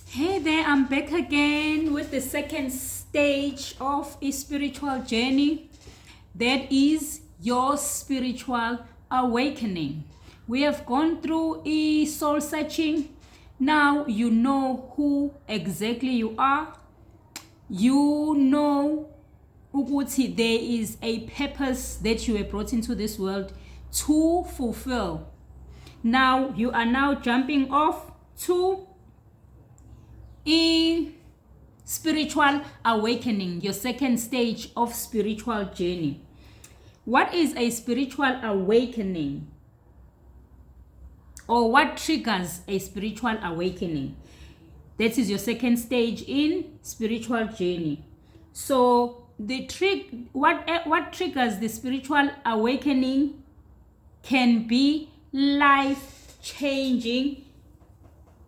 Hey there, I'm back again with the second stage of a spiritual journey. That is your spiritual awakening. We have gone through a soul searching. Now you know who exactly you are. You know ukuthi there is a purpose that you were brought into this world to fulfill. Now you are now jumping off to spiritual awakening, your second stage of spiritual journey. What is a spiritual awakening? Or what triggers a spiritual awakening? That is your second stage in spiritual journey. So what triggers the spiritual awakening can be life-changing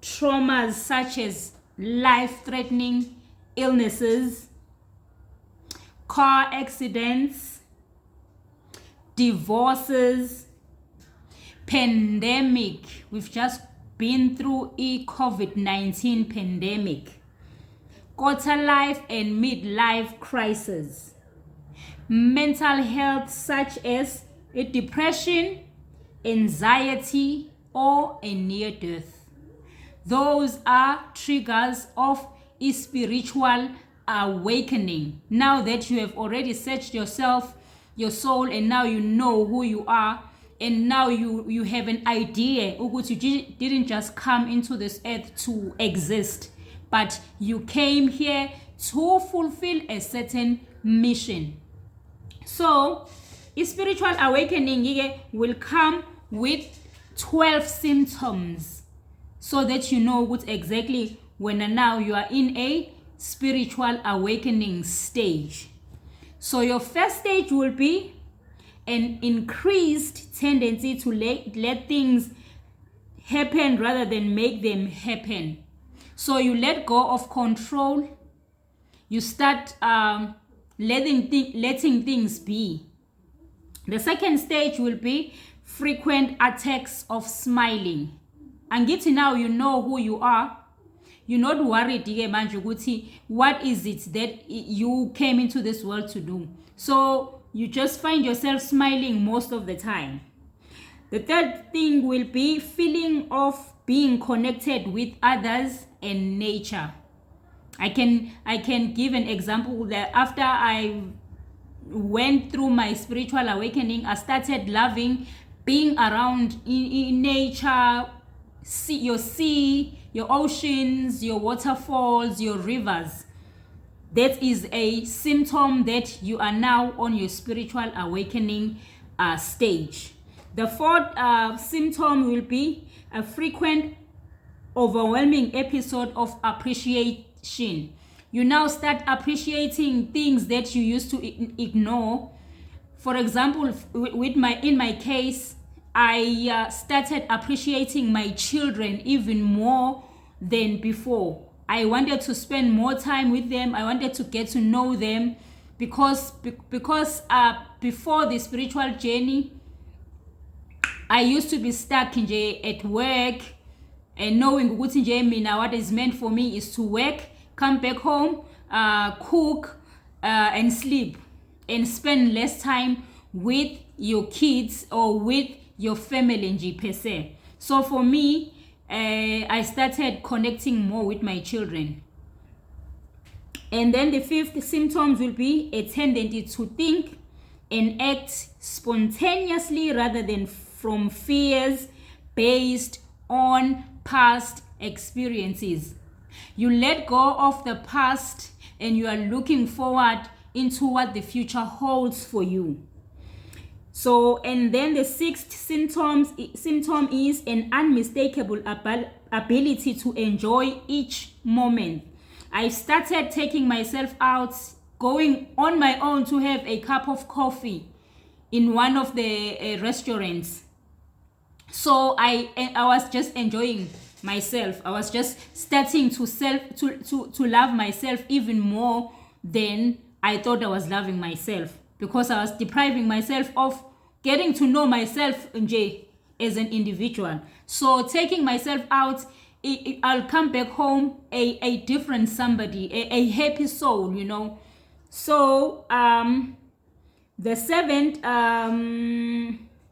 traumas such as life-threatening illnesses, car accidents, divorces, pandemic. We've just been through a COVID-19 pandemic, quarter life and midlife crisis, mental health such as a depression, anxiety, or a near death. Those are triggers of a spiritual awakening. Now that you have already searched yourself, your soul, and now you know who you are, and now you have an idea ukuthi you didn't just come into this earth to exist, but you came here to fulfill a certain mission. So a spiritual awakening will come with 12 symptoms, so that you know what exactly when and now you are in a spiritual awakening stage. So your first stage will be an increased tendency to let things happen rather than make them happen. So you let go of control. You start letting things be. The second stage will be frequent attacks of smiling. Angithi now you know who you are. You're not worried manje ukuthi what is it that you came into this world to do. So you just find yourself smiling most of the time. The third thing will be feeling of being connected with others and nature. I can give an example that after I went through my spiritual awakening, I started loving being around in nature, your sea, your oceans, your waterfalls, your rivers. That is a symptom that you are now on your spiritual awakening stage. The fourth symptom will be a frequent, overwhelming episode of appreciation. You now start appreciating things that you used to ignore. For example, in my case, I started appreciating my children even more than before. I wanted to spend more time with them. I wanted to get to know them because before the spiritual journey, I used to be stuck at work and knowing what is meant for me is to work, come back home, cook, and sleep, and spend less time with your kids or with your family per se. So for me, I started connecting more with my children. And then the fifth symptoms will be a tendency to think and act spontaneously rather than from fears based on past experiences. You let go of the past and you are looking forward into what the future holds for you. So, and then the sixth symptom is an unmistakable ability to enjoy each moment. I started taking myself out, going on my own to have a cup of coffee in one of the restaurants. So I was just enjoying myself. I was just starting to love myself even more than I thought I was loving myself, because I was depriving myself of getting to know myself as an individual. So taking myself out I'll come back home a different somebody, a happy soul, you know. So the seventh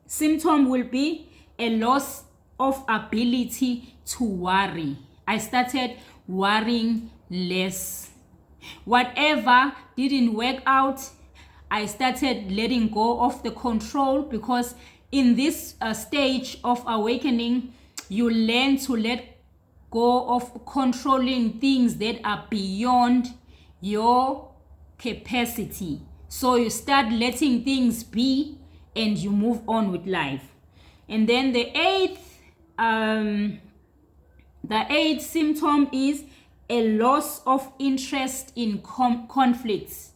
symptom will be a loss of ability to worry. I started worrying less. Whatever didn't work out, I started letting go of the control, because in this stage of awakening, you learn to let go of controlling things that are beyond your capacity. So you start letting things be and you move on with life. And then the eighth symptom is a loss of interest in conflicts.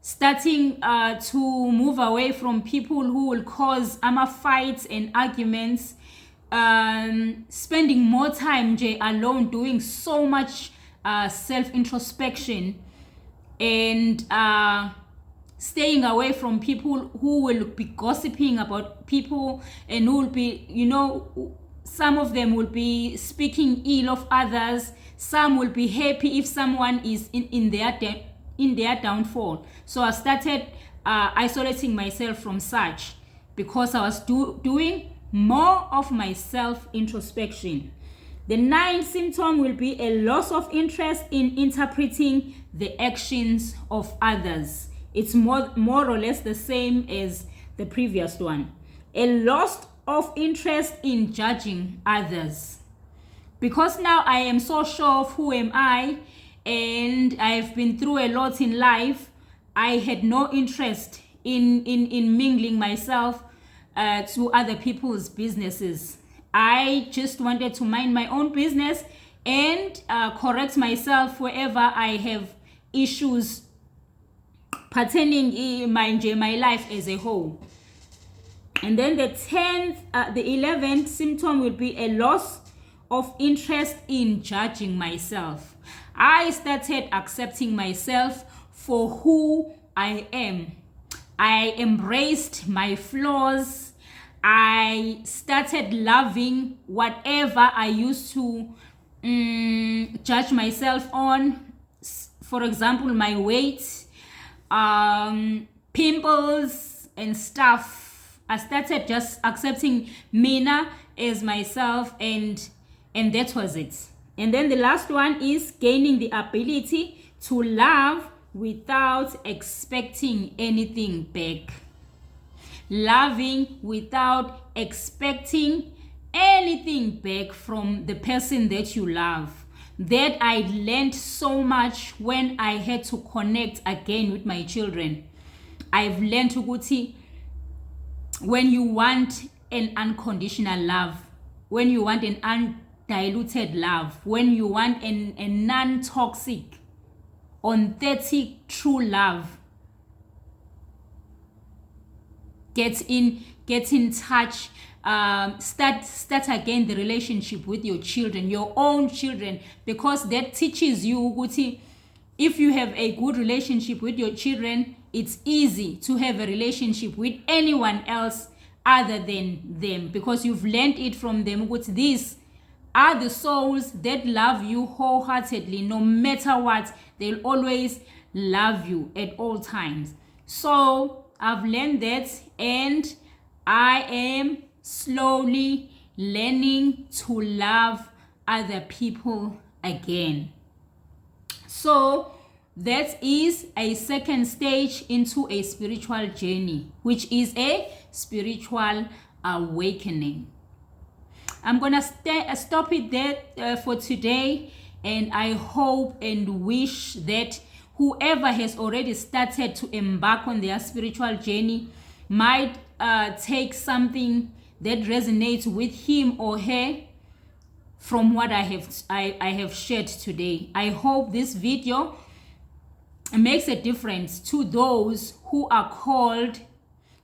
Starting to move away from people who will cause fights and arguments. Spending more time alone, doing so much self-introspection, and staying away from people who will be gossiping about people, and who will be, you know, some of them will be speaking ill of others. Some will be happy if someone is in their downfall. So I started isolating myself from such, because I was doing more of my self-introspection. The ninth symptom will be a loss of interest in interpreting the actions of others. It's more or less the same as the previous one. A loss of interest in judging others. Because now I am so sure of who am I, and I've been through a lot in life, I had no interest in mingling myself to other people's businesses. I just wanted to mind my own business and correct myself wherever I have issues pertaining in my life as a whole. And then the 11th symptom will be a loss of interest in judging myself. I started accepting myself for who I am. I embraced my flaws. I started loving whatever I used to judge myself on. For example, my weight, pimples and stuff. I started just accepting Mina as myself, and that was it. And then the last one is gaining the ability to love without expecting anything back. Loving without expecting anything back from the person that you love. That I learned so much when I had to connect again with my children. I've learned to when you want an unconditional love, when you want an undiluted love, when you want a non-toxic, authentic, true love, get in touch. Start again the relationship with your children, your own children, because that teaches you ukuthi, if you have a good relationship with your children, it's easy to have a relationship with anyone else other than them, because you've learned it from them. These are the souls that love you wholeheartedly. No matter what, they'll always love you at all times. So I've learned that, and I am slowly learning to love other people again. So that is a second stage into a spiritual journey, which is a spiritual awakening. I'm gonna stop it there for today, and I hope and wish that whoever has already started to embark on their spiritual journey might take something that resonates with him or her from what I have shared today. I hope this video makes a difference to those who are called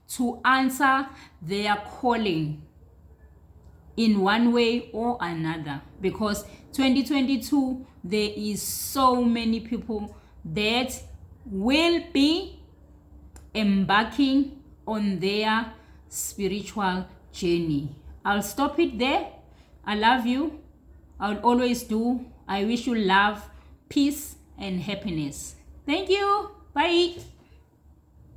to answer their calling in one way or another, because 2022 there is so many people that will be embarking on their spiritual journey. I'll stop it there. I love you. I'll always do. I wish you love, peace, and happiness. Thank you. Bye.